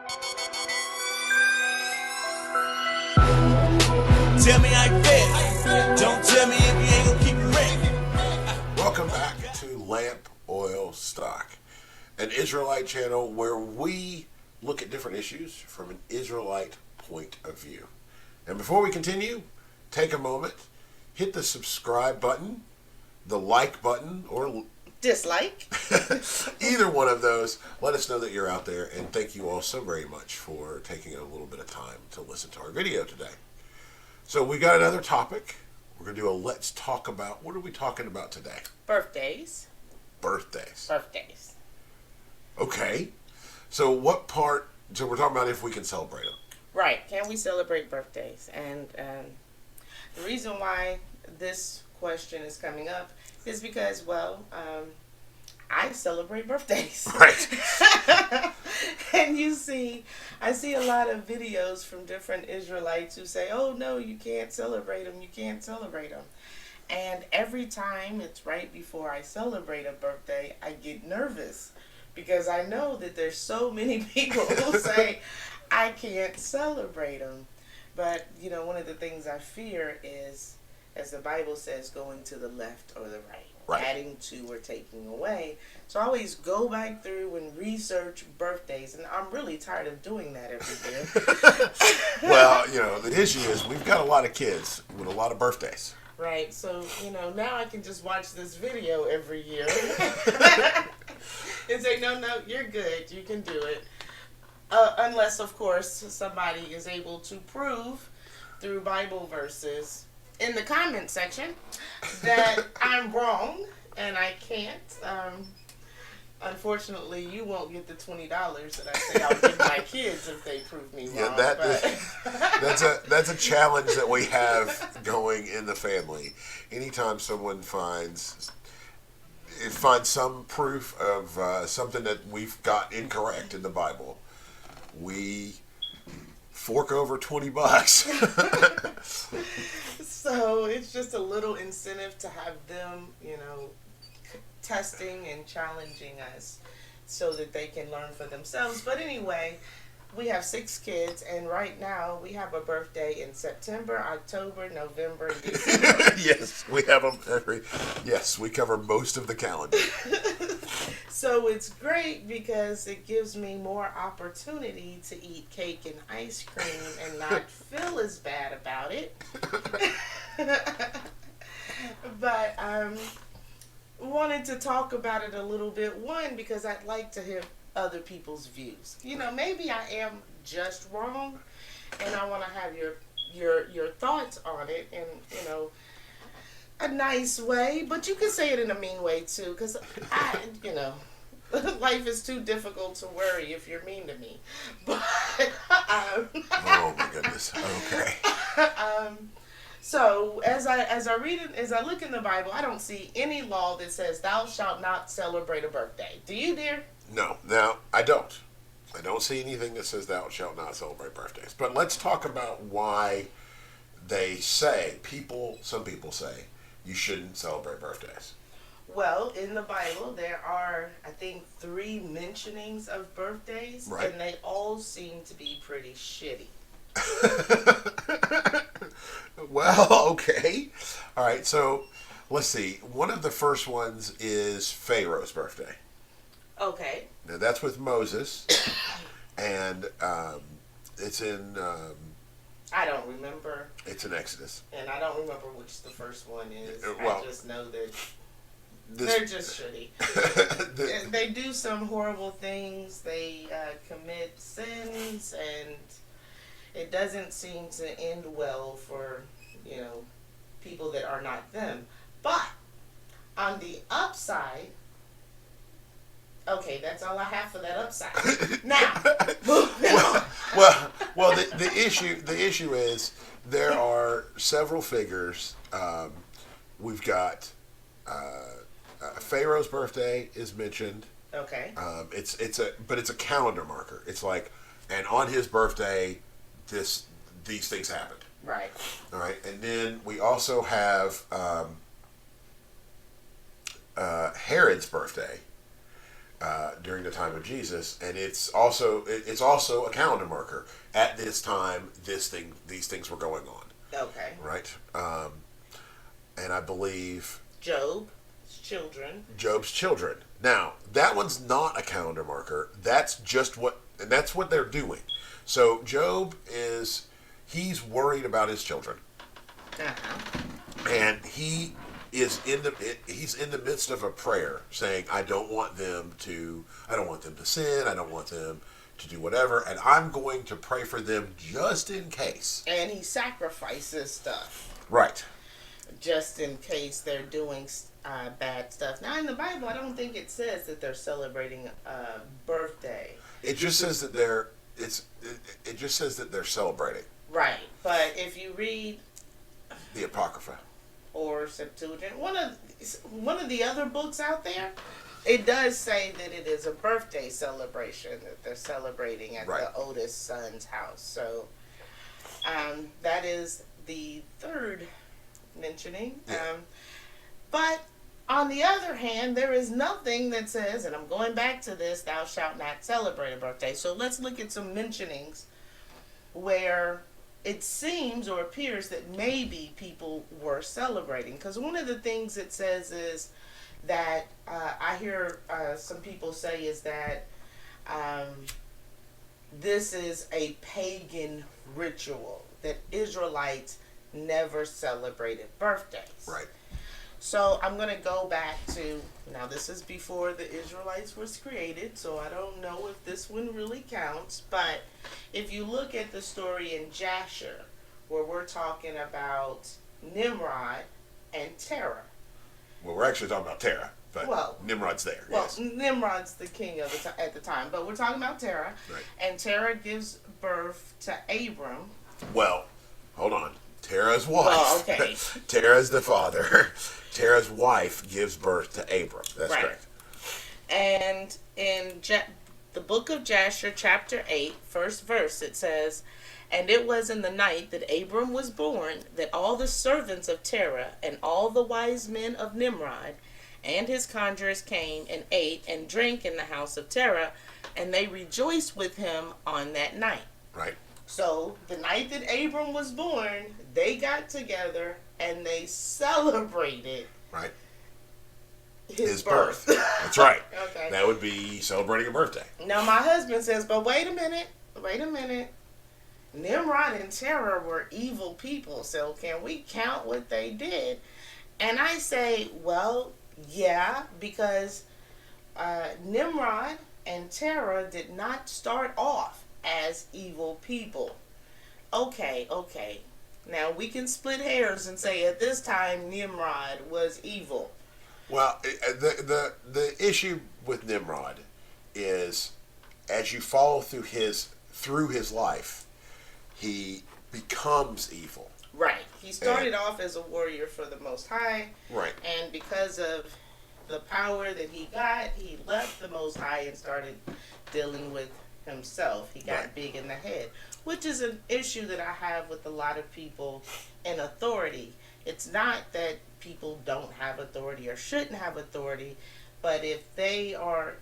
Tell me how you feel. Don't tell me if you ain't gonna keep it real. Welcome back to Lamp Oil Stock, an Israelite channel where we look at different issues from an Israelite point of view. And before we continue, take a moment, hit the subscribe button, the like button, or dislike. either one of those. Let us know that you're out there, and thank you all so very much for taking a little bit of time to listen to our video today. So we got another topic. We're going to do a let's talk about. What are we talking about today? Birthdays. Birthdays. Birthdays. Okay. So what part, so we're talking about if we can celebrate them. Right. Can we celebrate birthdays? And the reason why this question is coming up is because, well, I celebrate birthdays. Right. And I see a lot of videos from different Israelites who say, oh, no, you can't celebrate them. You can't celebrate them. And every time it's right before I celebrate a birthday, I get nervous because I know that there's so many people who say, I can't celebrate them. But, you know, one of the things I fear is, as the Bible says, going to the left or the right. Right. Adding to or taking away. So I always go back through and research birthdays, and I'm really tired of doing that every year. Well, you know, the issue is we've got a lot of kids with a lot of birthdays. Right, so, you know, now I can just watch this video every year and say, no, you're good, you can do it. Unless, of course, somebody is able to prove through Bible verses in the comment section that I'm wrong and I can't. Unfortunately, you won't get the $20 that I say I'll give my kids if they prove me wrong. Yeah, that's a challenge that we have going in the family. Anytime someone finds some proof of something that we've got incorrect in the Bible, we fork over $20. So it's just a little incentive to have them, you know, testing and challenging us so that they can learn for themselves. But anyway, we have 6 kids, and right now we have a birthday in September, October, November, and December. Yes, we have them yes, we cover most of the calendar. So it's great because it gives me more opportunity to eat cake and ice cream and not feel as bad about it. But wanted to talk about it a little bit. One, because I'd like to hear other people's views. You know, maybe I am just wrong, and I want to have your thoughts on it in, you know, a nice way, but you can say it in a mean way too, because you know, life is too difficult to worry if you're mean to me. But oh my goodness. Okay. So as I look in the Bible, I don't see any law that says thou shalt not celebrate a birthday. Do you, dear? No. Now, I don't. I don't see anything that says thou shalt not celebrate birthdays. But let's talk about why they say, some people say, you shouldn't celebrate birthdays. Well, in the Bible, there are, I think, 3 mentionings of birthdays, right, and they all seem to be pretty shitty. Well, okay. All right, so let's see. One of the first ones is Pharaoh's birthday. Okay. Now, that's with Moses, and it's in... I don't remember. It's in Exodus. And I don't remember which the first one is. Well, I just know that they're just shitty. They do some horrible things. They commit sins, and it doesn't seem to end well for, you know, people that are not them. But on the upside, okay, that's all I have for that upside. Now, well, the issue is there are several figures. We've got Pharaoh's birthday is mentioned. Okay. It's a calendar marker. It's like, and on his birthday, these things happened. Right. All right, and then we also have Herod's birthday. during the time of Jesus, and it's also a calendar marker. At this time, these things were going on. Okay. Right, and I believe Job's children. Now that one's not a calendar marker. That's just that's what they're doing. So Job he's worried about his children, and he's in the midst of a prayer saying, I don't want them to sin, I don't want them to do whatever, and I'm going to pray for them just in case. And he sacrifices stuff. Right. Just in case they're doing bad stuff. Now in the Bible, I don't think it says that they're celebrating a birthday. It just says that it just says that they're celebrating. Right. But if you read the Apocrypha or Septuagint, one of the other books out there, it does say that it is a birthday celebration that they're celebrating at the oldest son's house. So that is the third mentioning. Yeah. But on the other hand, there is nothing that says, and I'm going back to this, thou shalt not celebrate a birthday. So let's look at some mentionings where it seems or appears that maybe people were celebrating. Because one of the things it says is that I hear some people say is that this is a pagan ritual, that Israelites never celebrated birthdays. Right. So I'm going to go back to, now this is before the Israelites was created, so I don't know if this one really counts, but if you look at the story in Jasher, where we're talking about Nimrod and Tara. Well, we're actually talking about Tara, but Nimrod's there. Well, yes. Nimrod's the king of at the time, but we're talking about Tara. Right. And Tara gives birth to Abram. Well, hold on. Tara's wife. Oh, okay. Tara's the father. Tara's wife gives birth to Abram. That's correct. And in the book of Jasher, chapter 8, first verse, it says, and it was in the night that Abram was born that all the servants of Terah and all the wise men of Nimrod and his conjurers came and ate and drank in the house of Terah, and they rejoiced with him on that night. Right. So the night that Abram was born, they got together and they celebrated his birth. That's right. Okay. That would be celebrating a birthday. Now my husband says, but wait a minute. Nimrod and Tara were evil people, so can we count what they did? And I say, well, yeah, because Nimrod and Tara did not start off as evil people. Okay. Now we can split hairs and say at this time Nimrod was evil. Well, the issue with Nimrod is, as you follow through his life, he becomes evil. Right. He started off as a warrior for the Most High. Right. And because of the power that he got, he left the Most High and started dealing with himself. He got big in the head, which is an issue that I have with a lot of people in authority. It's not that people don't have authority or shouldn't have authority, but if they are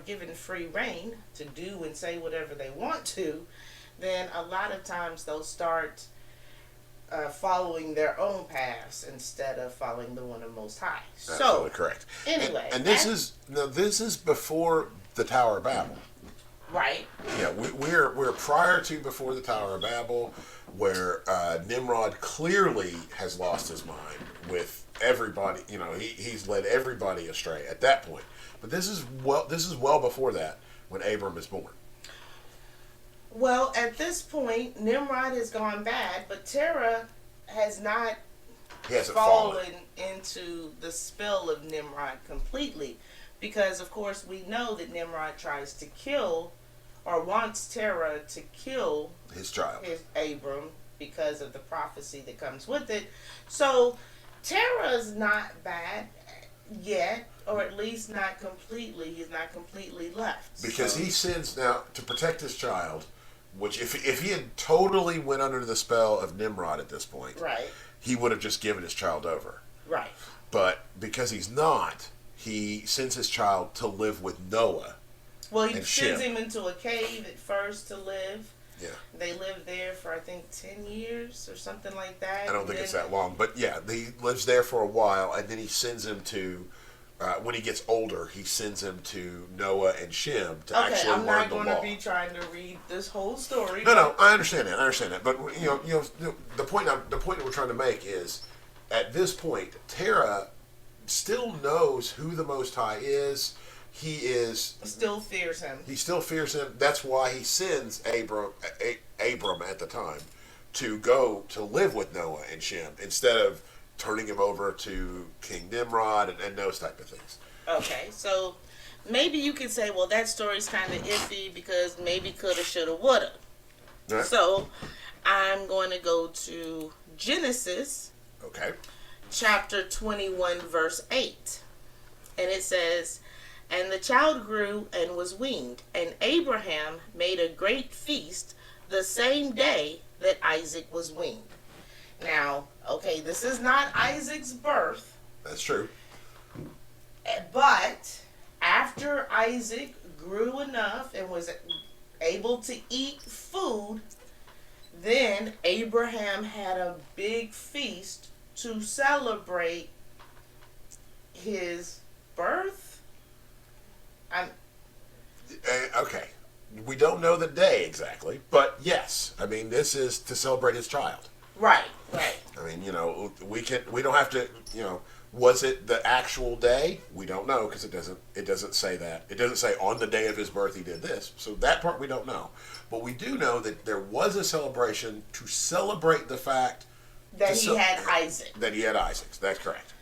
given free reign to do and say whatever they want to, then a lot of times they'll start following their own paths instead of following the one of Most High. Absolutely correct. Anyway, and this is before the Tower of Babel. Right. Yeah, we're prior to before the Tower of Babel, where Nimrod clearly has lost his mind with everybody. You know, he's led everybody astray at that point. But this is well before that, when Abram is born. Well, at this point, Nimrod has gone bad, but Terah has not fallen into the spell of Nimrod completely. Because, of course, we know that Nimrod tries to kill, or wants Terah to kill his child, Abram, because of the prophecy that comes with it. So, Terah's not bad yet, or at least not completely. He's not completely left. Because he sins now to protect his child, which if he had totally went under the spell of Nimrod at this point, right, he would have just given his child over. Right. But because he's not, he sends his child to live with Noah. Well, he and sends Shem. him into a cave at first to live. Yeah. They lived there for, I think, 10 years or something like that. I don't think it's that long, but yeah, he lives there for a while, and then he sends him to, when he gets older, he sends him to Noah and Shem to actually I'm learn not the going law. to be trying to read this whole story. No, I understand that. But the point that we're trying to make is, at this point, Tara still knows who the Most High is. Still fears him. He still fears him. That's why he sends Abram at the time to go to live with Noah and Shem instead of turning him over to King Nimrod and those type of things. Okay, so maybe you could say, well, that story's kind of iffy because maybe coulda, shoulda, woulda. Right. So I'm going to go to Genesis, Okay. chapter 21, verse 8. And it says, "And the child grew and was weaned, and Abraham made a great feast the same day that Isaac was weaned." Now, okay, this is not Isaac's birth, That's true. but after Isaac grew enough and was able to eat food, then Abraham had a big feast to celebrate his birth. Okay. We don't know the day exactly, but yes. I mean, this is to celebrate his child. Right. I mean, we don't have to, was it the actual day? We don't know because it doesn't say that. It doesn't say on the day of his birth he did this. So that part we don't know. But we do know that there was a celebration to celebrate the fact That he had Isaac. That he had Isaac. That's correct.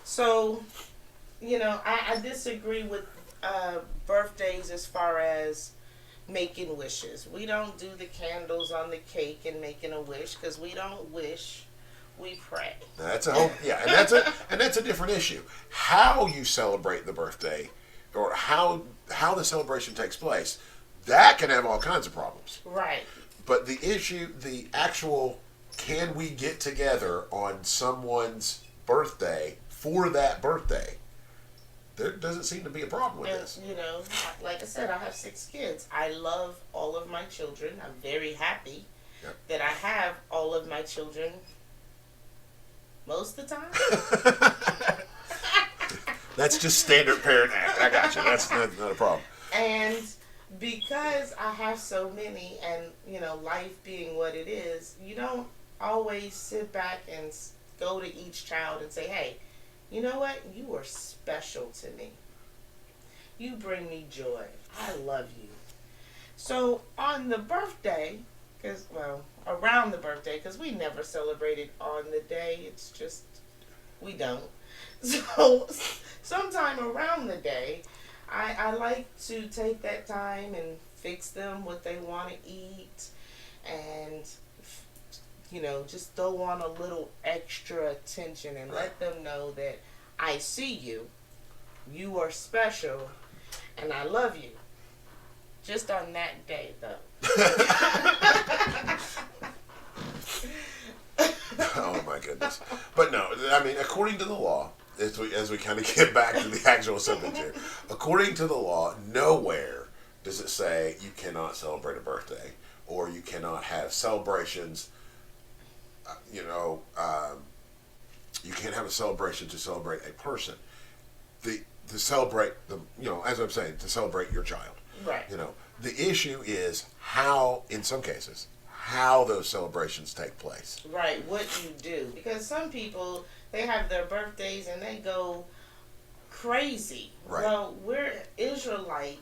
So, I disagree with birthdays as far as making wishes. We don't do the candles on the cake and making a wish because we don't wish, we pray. That's a whole and that's a different issue. How you celebrate the birthday, or how the celebration takes place, that can have all kinds of problems. Right. But the issue, the actual, can we get together on someone's birthday for that birthday? There doesn't seem to be a problem with this. Like I said, I have 6 kids. I love all of my children. I'm very happy that I have all of my children most of the time. That's just standard parent act. I got you. That's not a problem. And because I have so many, and life being what it is, you don't always sit back and go to each child and say, "Hey, you know what? You are special to me. You bring me joy. I love you." So on the birthday, around the birthday, because we never celebrated on the day. It's just, we don't. So sometime around the day, I like to take that time and fix them what they want to eat, and just throw on a little extra attention and let them know that I see you, you are special, and I love you. Just on that day, though. Oh my goodness! But no, I mean, according to the law, as we kind of get back to the actual subject here, according to the law, nowhere does it say you cannot celebrate a birthday or you cannot have celebrations. You can't have a celebration to celebrate a person. To celebrate as I'm saying, to celebrate your child. Right. The issue is how, in some cases, how those celebrations take place. Right, what you do. Because some people, they have their birthdays and they go crazy. Right. Well, we're Israelite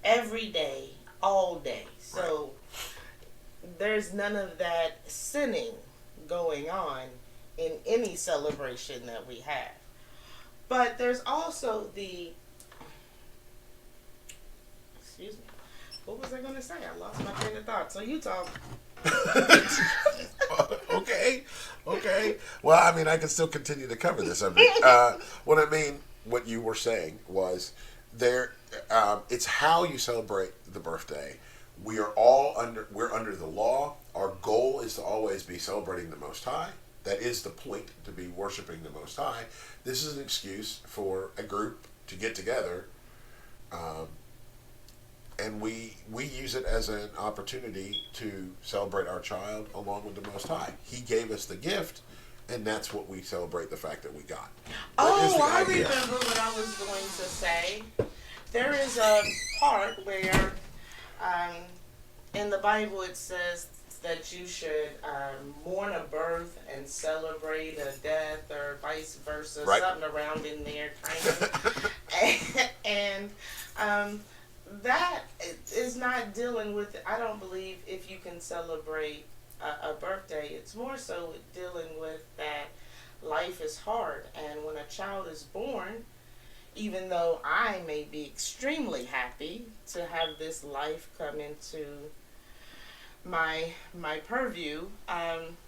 every day, all day. So there's none of that sinning going on in any celebration that we have. But there's also excuse me, what was I going to say? I lost my train of thought. So you talk. Okay. Well, I mean, I can still continue to cover this. What you were saying was it's how you celebrate the birthday. We're under the law. Our goal is to always be celebrating the Most High. That is the point, to be worshiping the Most High. This is an excuse for a group to get together, and we use it as an opportunity to celebrate our child along with the Most High. He gave us the gift, and that's what we celebrate, the fact that we got. I remember what I was going to say. There is a part where in the Bible it says that you should mourn a birth and celebrate a death, or vice versa, right. Something around in there, kind of. and that is not dealing with, I don't believe, if you can celebrate a birthday. It's more so dealing with that life is hard, and when a child is born, even though I may be extremely happy to have this life come into my purview,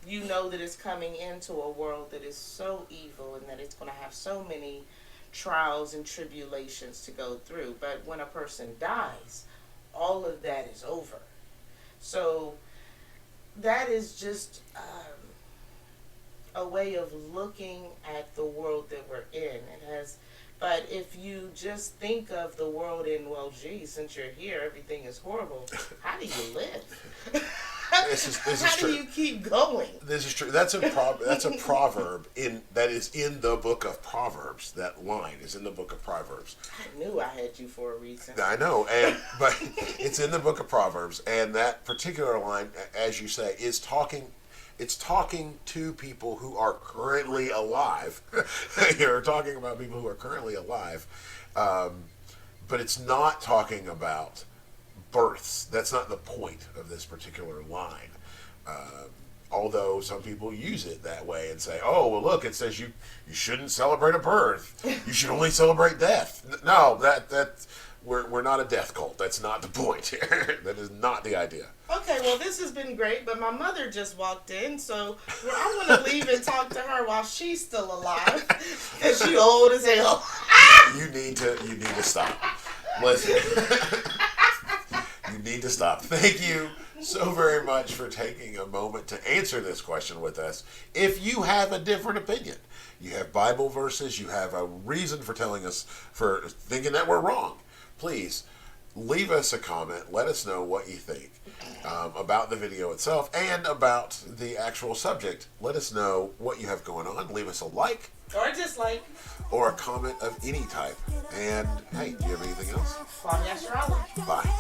you know that it's coming into a world that is so evil, and that it's going to have so many trials and tribulations to go through. But when a person dies, all of that is over. So that is just a way of looking at the world that we're in. But if you just think of the world in, well, gee, since you're here, everything is horrible. How do you live? This is How true. do you keep going? This is true. That's a proverb that is in the book of Proverbs. That line is in the book of Proverbs. I knew I had you for a reason. I know, but it's in the book of Proverbs, and that particular line, as you say, is talking. It's talking to people who are currently alive. You're talking about people who are currently alive, but it's not talking about births. That's not the point of this particular line. Although some people use it that way and say, "Oh, well, look, it says you shouldn't celebrate a birth. You should only celebrate death." No, we're not a death cult. That's not the point here. That is not the idea. Okay, well, this has been great, but my mother just walked in, so I'm going to leave and talk to her while she's still alive, because she's old as hell. You need to stop. Listen. You need to stop. Thank you so very much for taking a moment to answer this question with us. If you have a different opinion, you have Bible verses, you have a reason for telling us, for thinking that we're wrong, please leave us a comment. Let us know what you think about the video itself and about the actual subject. Let us know what you have going on. Leave us a like. Or dislike. Or a comment of any type. And hey, do you have anything else? Bye. Bye.